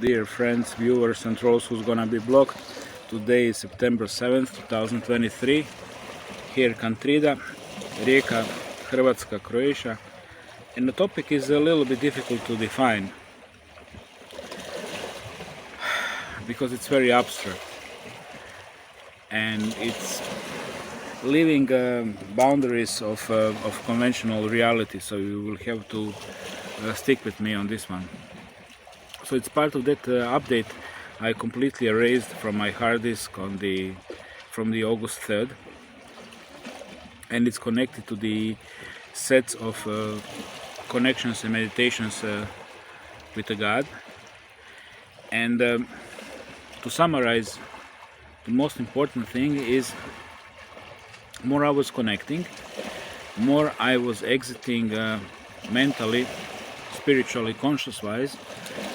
dear friends, viewers and trolls who's gonna be blocked. Today is September 7th, 2023. Here Kantrida, Rijeka, Hrvatska, Croatia. And the topic is a little bit difficult to define because it's very abstract and it's leaving boundaries of conventional reality, so you will have to stick with me on this one. So it's part of that update I completely erased from my hard disk from the August 3rd, and it's connected to the sets of connections and meditations with the God. And to summarize, the most important thing is, more I was connecting, more I was exiting mentally, spiritually, conscious-wise,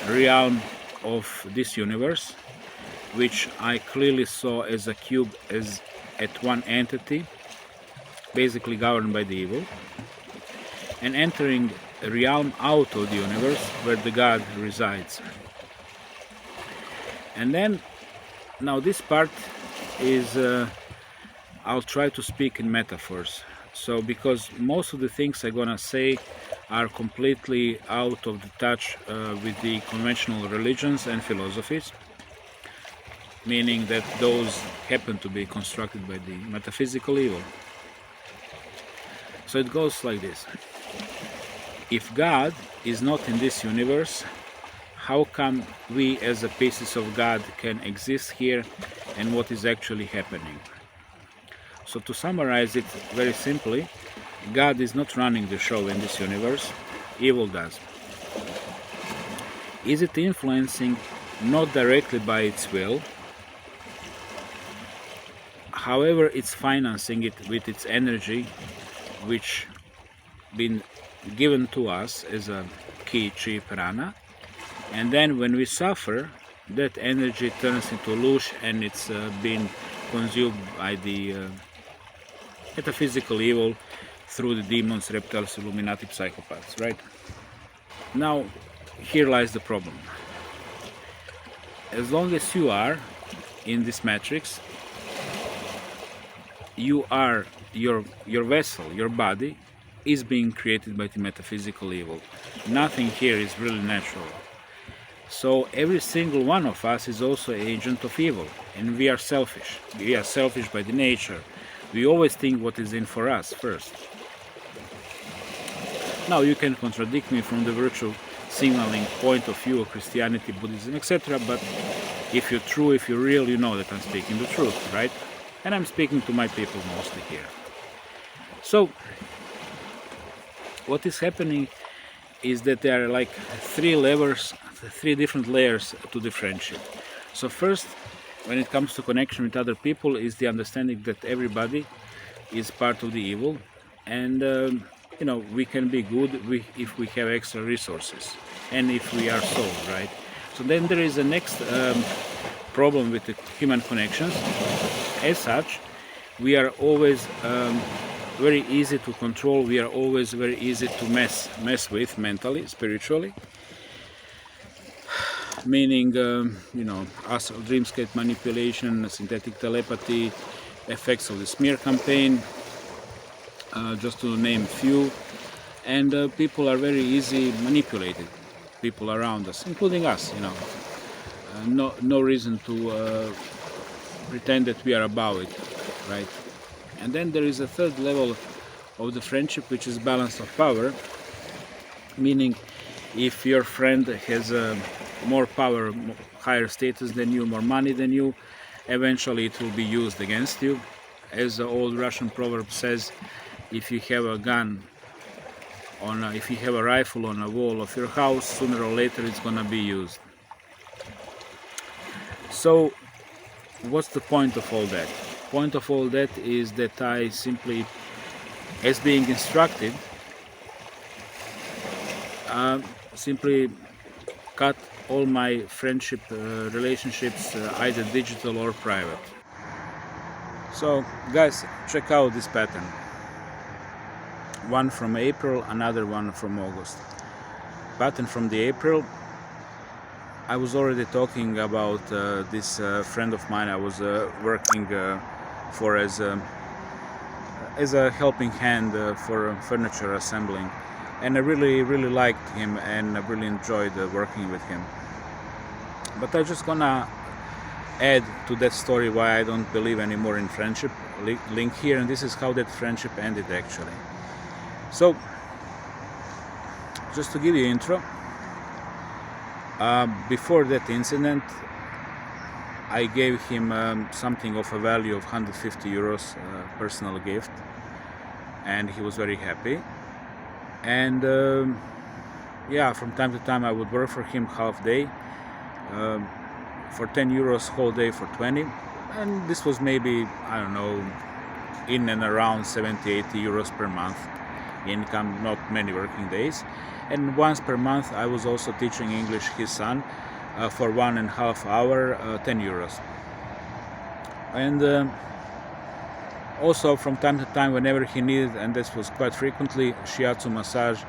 realm of this universe, which I clearly saw as a cube, as at one entity, basically governed by the evil, and entering a realm out of the universe where the God resides. And then, now this part is, I'll try to speak in metaphors. So, because most of the things I'm gonna say are completely out of the touch with the conventional religions and philosophies, meaning that those happen to be constructed by the metaphysical evil. So it goes like this. If God is not in this universe, how come we as a pieces of God can exist here, and what is actually happening? So to summarize it very simply, God is not running the show in this universe, evil does. Is it influencing? Not directly by its will, however it's financing it with its energy, which been given to us as a ki, chi, prana, and then when we suffer, that energy turns into lush and it's been consumed by the metaphysical evil through the demons, reptiles, Illuminati, psychopaths, right? Now, here lies the problem. As long as you are in this matrix, you are, your vessel, your body, is being created by the metaphysical evil. Nothing here is really natural. So every single one of us is also an agent of evil, and we are selfish. We are selfish by the nature. We always think what is in for us first. Now you can contradict me from the virtue signaling point of view of Christianity, Buddhism, etc. But if you're true, if you're real, you know that I'm speaking the truth, right? And I'm speaking to my people mostly here. So what is happening is that there are like three different layers to the friendship. So first, when it comes to connection with other people, is the understanding that everybody is part of the evil, and you know, we can be good if we have extra resources and if we are soul, right? So then there is a next problem with the human connections. As such, we are always very easy to control. We are always very easy to mess with mentally, spiritually. Meaning, you know, astral dreamscape manipulation, synthetic telepathy, effects of the smear campaign, just to name few. And people are very easy manipulated, people around us, including us, you know. No reason to pretend that we are above it, right? And then there is a third level of the friendship, which is balance of power, meaning if your friend has more power, higher status than you, more money than you, eventually it will be used against you. As the old Russian proverb says, if you have a gun if you have a rifle on a wall of your house, sooner or later it's gonna be used. So what's the point of all that? Point of all that is that I simply, as being instructed, simply cut all my friendship relationships, either digital or private. So guys, check out this pattern. One from April, another one from August. Pattern from the April, I was already talking about this friend of mine I was working for as a helping hand for furniture assembling, and I really liked him and I really enjoyed working with him. But I'm just gonna add to that story why I don't believe anymore in friendship link here, and this is how that friendship ended actually. So just to give you intro, before that incident I gave him something of a value of 150 euros personal gift, and he was very happy. And yeah, from time to time I would work for him half day for 10 euros, whole day for 20, and this was maybe, I don't know, in and around 70-80 euros per month income, not many working days. And once per month I was also teaching English his son for 1.5 hours, 10 euros. And also from time to time, whenever he needed, and this was quite frequently, shiatsu massage.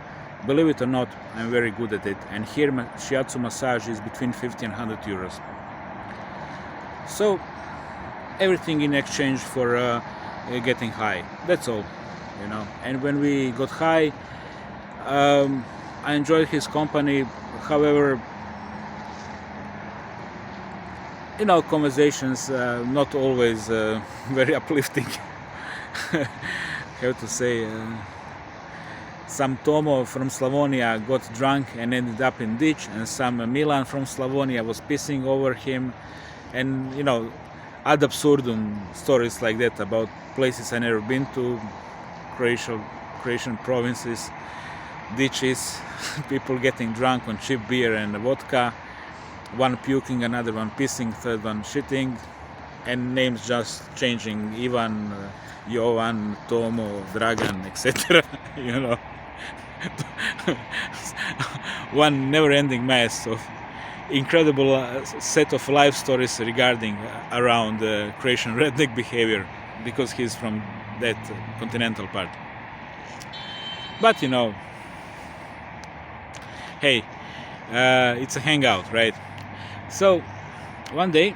Believe it or not, I'm very good at it, and here shiatsu massage is between 50 and 100 euros. So everything in exchange for getting high, that's all, you know. And when we got high, I enjoyed his company. However, you know, conversations not always very uplifting. Have to say, some Tomo from Slavonia got drunk and ended up in ditch, and some Milan from Slavonia was pissing over him, and you know, ad absurdum stories like that about places I never been to, Croatian provinces, ditches, people getting drunk on cheap beer and vodka, one puking, another one pissing, third one shitting, and names just changing: Ivan, Jovan, Tomo, Dragan, etc. You know, one never-ending mess of incredible set of life stories regarding around Croatian redneck behavior, because he's from that continental part. But you know, hey, it's a hangout, right? So one day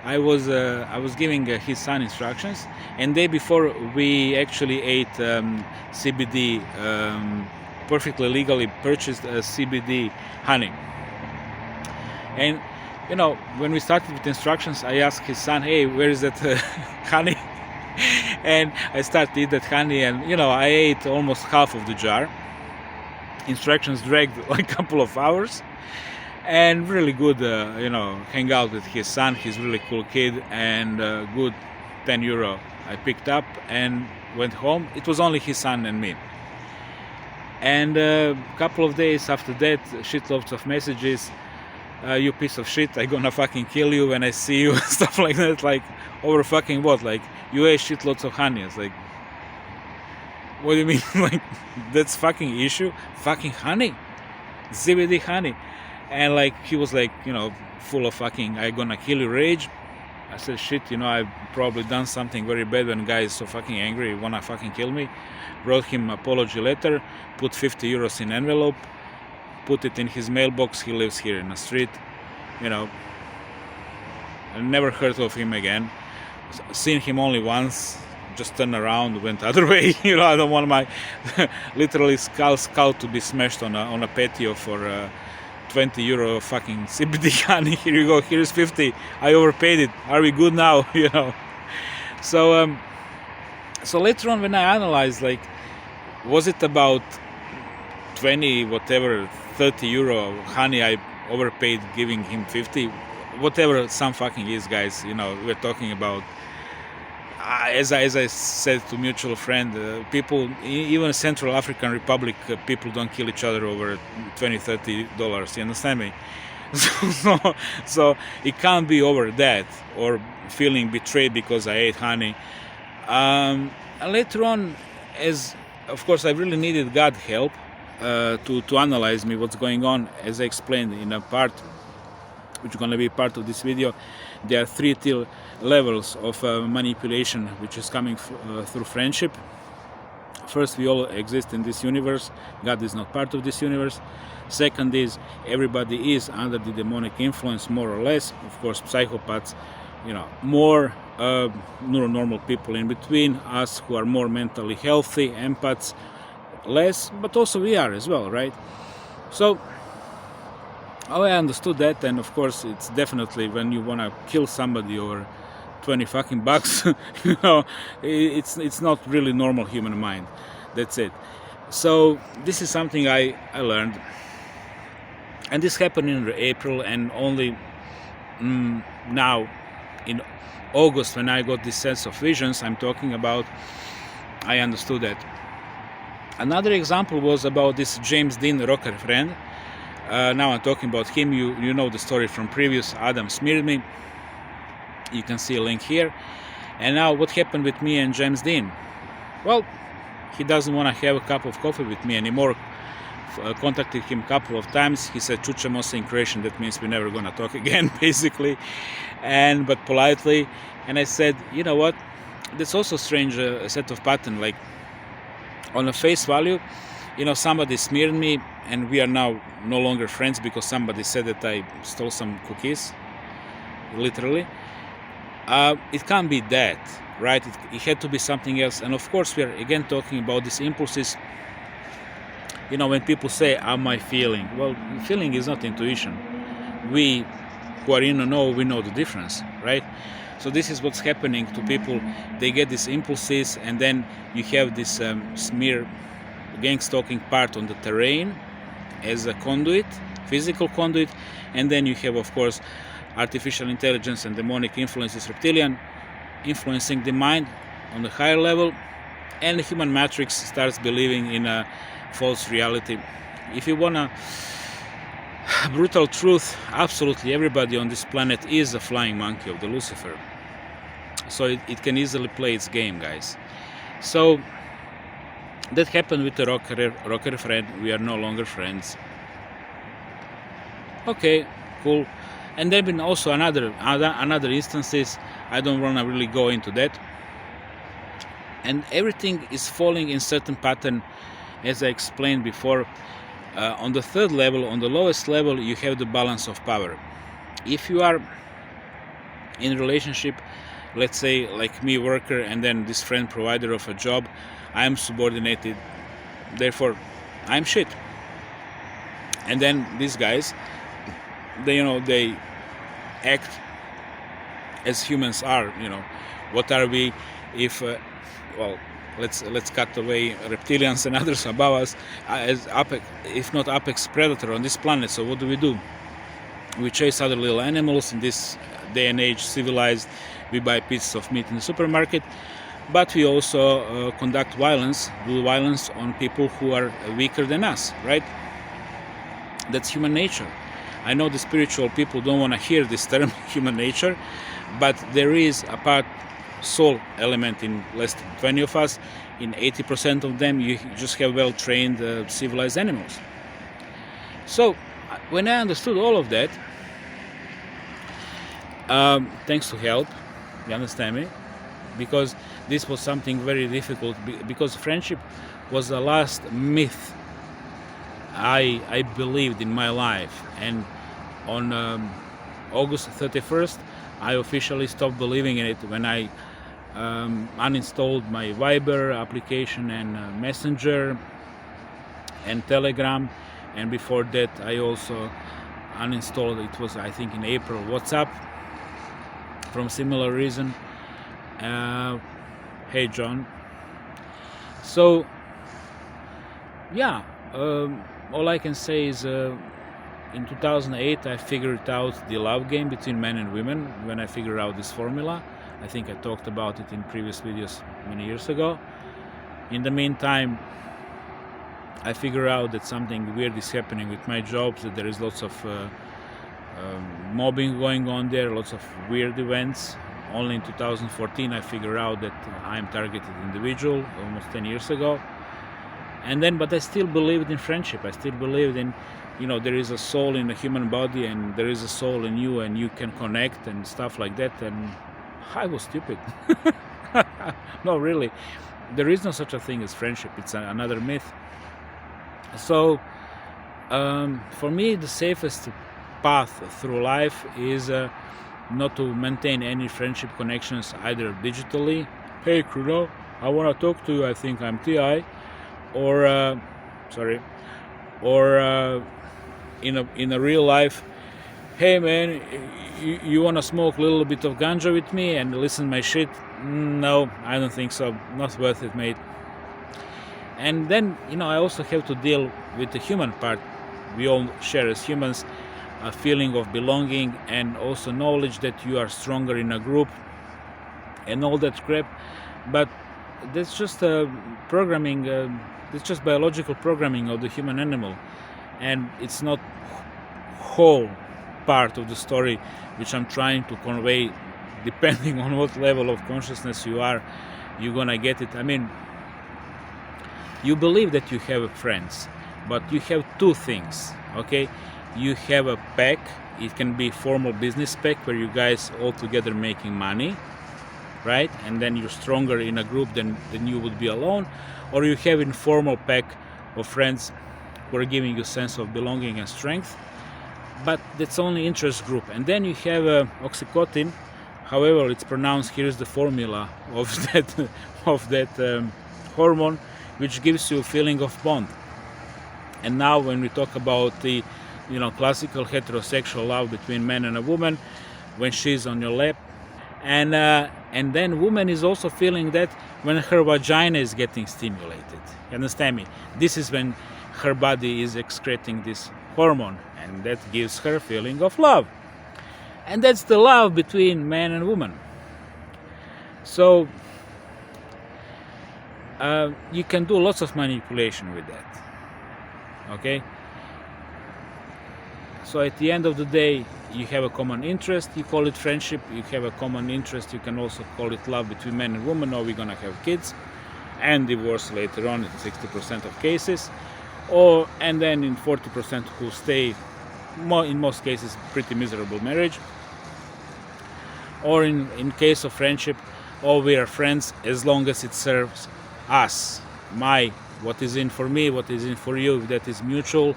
I was giving his son instructions, and day before we actually ate CBD, perfectly legally purchased CBD honey. And you know, when we started with instructions, I asked his son, "Hey, where is that honey?" And I started to eat that honey, and you know, I ate almost half of the jar. Instructions dragged like a couple of hours, and really good, you know, hang out with his son. He's a really cool kid, and good 10 euro I picked up and went home. It was only his son and me. And a couple of days after that, shitloads of messages: you piece of shit, I gonna fucking kill you when I see you, stuff like that. Like, over fucking what? Like, you ate shitloads of honey. It's like, what do you mean? Like, that's fucking issue? Fucking honey, CBD honey. And like, he was like, you know, full of fucking I gonna kill you rage. I said, shit, you know, I've probably done something very bad when guy is so fucking angry, wanna fucking kill me. Wrote him apology letter, put 50 euros in envelope, put it in his mailbox. He lives here in the street, you know. I never heard of him again. Seen him only once, just turned around, went the other way. You know, I don't want my literally skull to be smashed on a patio for 20 euro fucking CBD honey. Here you go, here's 50, I overpaid it, are we good now? You know. So so later on, when I analyzed, like, was it about 20 whatever 30 euro honey I overpaid giving him 50, whatever some fucking is, guys, you know, we're talking about, as I said to mutual friend, people, even Central African Republic, people don't kill each other over $20-30, you understand me? So it can't be over that, or feeling betrayed because I ate honey. And later on, as of course I really needed God help to analyze me what's going on, as I explained in a part which is going to be part of this video. There are 3 levels of manipulation which is coming through friendship. First, we all exist in this universe. God is not part of this universe. Second is, everybody is under the demonic influence, more or less. Of course, psychopaths, more normal people in between us who are more mentally healthy, empaths, less, but also we are as well, right? So, how I understood that, and of course, it's definitely when you want to kill somebody over 20 fucking bucks, it's not really normal human mind. That's it. So this is something I learned, and this happened in April, and only now in August, when I got this sense of visions I'm talking about, I understood that. Another example was about this James Dean rocker friend. Now I'm talking about him. You know the story from previous. Adam smeared me. You can see a link here. And now what happened with me and James Dean? Well, he doesn't want to have a cup of coffee with me anymore. Contacted him a couple of times. He said, "Čućemo se" in Croatian. That means we're never gonna talk again, basically, but politely. And I said, you know what? That's also strange, a set of pattern. Like, on a face value, somebody smeared me, and we are now no longer friends because somebody said that I stole some cookies, literally. It can't be that, right? It had to be something else. And of course, we are again talking about these impulses. When people say, "How am I feeling?" Well, feeling is not intuition. We who are in the know, we know the difference, right? So this is what's happening to people. They get these impulses, and then you have this smear gang stalking part on the terrain as a conduit, physical conduit, and then you have, of course, artificial intelligence and demonic influences, reptilian, influencing the mind on the higher level, and the human matrix starts believing in a false reality. If you want a brutal truth, absolutely everybody on this planet is a flying monkey of the Lucifer. So it can easily play its game, guys. So that happened with the rocker friend. We are no longer friends. Okay, cool. And there have been also another instances. I don't want to really go into that. And everything is falling in certain pattern, as I explained before. On the third level, on the lowest level, you have the balance of power. If you are in a relationship, let's say like me, worker, and then this friend, provider of a job, I am subordinated, therefore I'm shit. And then these guys, they act as humans are. What are we if let's cut away reptilians and others above us, as if not apex predator on this planet. So what do? We chase other little animals. In this day and age, civilized, we buy pieces of meat in the supermarket, but we also conduct violence, do violence on people who are weaker than us, right? That's human nature. I know the spiritual people don't want to hear this term, human nature, but there is a part soul element in less than 20 of us. In 80% of them, you just have well-trained, civilized animals. So, when I understood all of that, thanks to help, you understand me? Because this was something very difficult, because friendship was the last myth I believed in my life. And on August 31st, I officially stopped believing in it when I uninstalled my Viber application and Messenger and Telegram. And before that, I also uninstalled, it was I think in April, WhatsApp, from similar reason. Hey John. So yeah, all I can say is in 2008 I figured out the love game between men and women. When I figured out this formula, I think I talked about it in previous videos many years ago. In the meantime, I figured out that something weird is happening with my jobs, that there is lots of mobbing going on there, lots of weird events. Only in 2014 I figured out that I am targeted individual, almost 10 years ago. And then, but I still believed in friendship. I still believed in, there is a soul in the human body, and there is a soul in you, and you can connect and stuff like that. And I was stupid. No, really. there is no such a thing as friendship. It's another myth. So for me, the safest path through life is not to maintain any friendship connections, either digitally, hey Kruno, I want to talk to you, I think I'm TI, or in a real life, hey man, you want to smoke a little bit of ganja with me and listen my shit? No, I don't think so, not worth it, mate. And then, I also have to deal with the human part. We all share as humans a feeling of belonging and also knowledge that you are stronger in a group and all that crap. But that's just programming, it's just biological programming of the human animal, and it's not whole part of the story which I'm trying to convey. Depending on what level of consciousness you are, you're gonna get it. I mean, you believe that you have friends, but you have two things, okay? You have a pack. It can be formal business pack where you guys all together making money, right? And then you're stronger in a group than you would be alone. Or you have informal pack of friends who are giving you a sense of belonging and strength, but that's only interest group. And then you have oxytocin, however it's pronounced. Here's the formula of that hormone, which gives you a feeling of bond. And now when we talk about the classical heterosexual love between man and a woman, when she's on your lap, and then woman is also feeling that when her vagina is getting stimulated. You understand me? This is when her body is excreting this hormone, and that gives her a feeling of love. And that's the love between man and woman. So you can do lots of manipulation with that, okay? So at the end of the day, you have a common interest, you call it friendship. You have a common interest, you can also call it love between man and woman, or we're gonna have kids and divorce later on in 60% of cases, and then in 40% who stay, in most cases, pretty miserable marriage. Or in case of friendship, we are friends as long as it serves us, what is in for me, what is in for you. If that is mutual,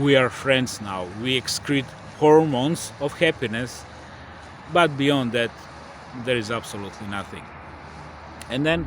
we are friends now. We excrete hormones of happiness, but beyond that, there is absolutely nothing. And then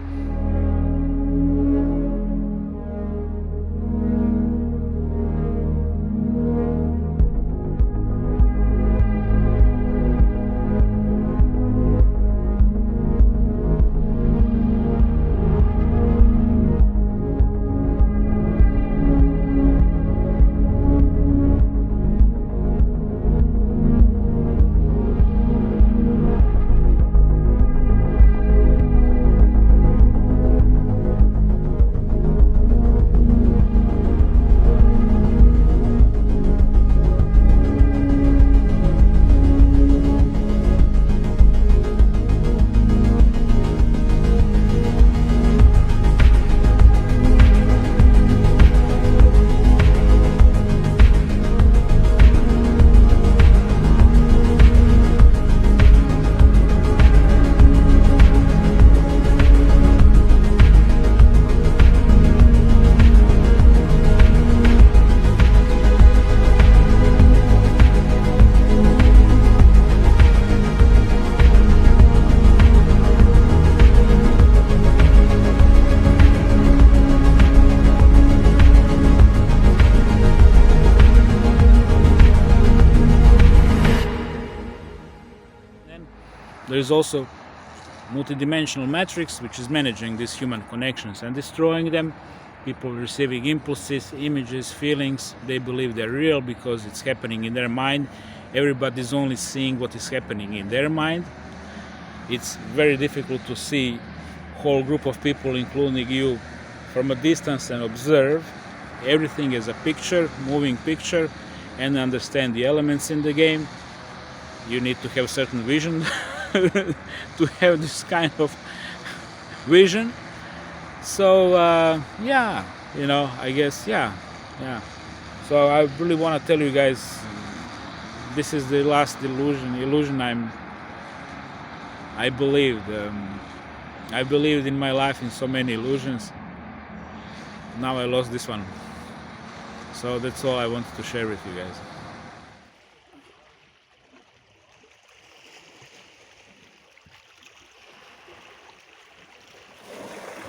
there is also multidimensional matrix, which is managing these human connections and destroying them. People receiving impulses, images, feelings, they believe they're real because it's happening in their mind. Everybody's only seeing what is happening in their mind. It's very difficult to see whole group of people, including you, from a distance and observe everything as a picture, moving picture, and understand the elements in the game. You need to have certain vision to have this kind of vision. So I guess so I really want to tell you guys, this is the last illusion I believed I believed in my life in so many illusions. Now I lost this one. So that's all I wanted to share with you guys.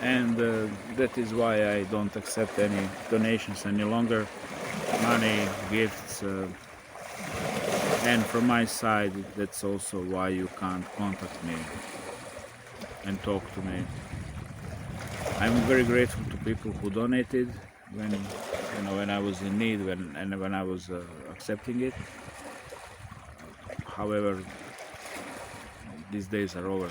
And that is why I don't accept any donations any longer, money, gifts, and from my side that's also why you can't contact me and talk to me. I'm very grateful to people who donated when I was in need, when I was accepting it. However, these days are over.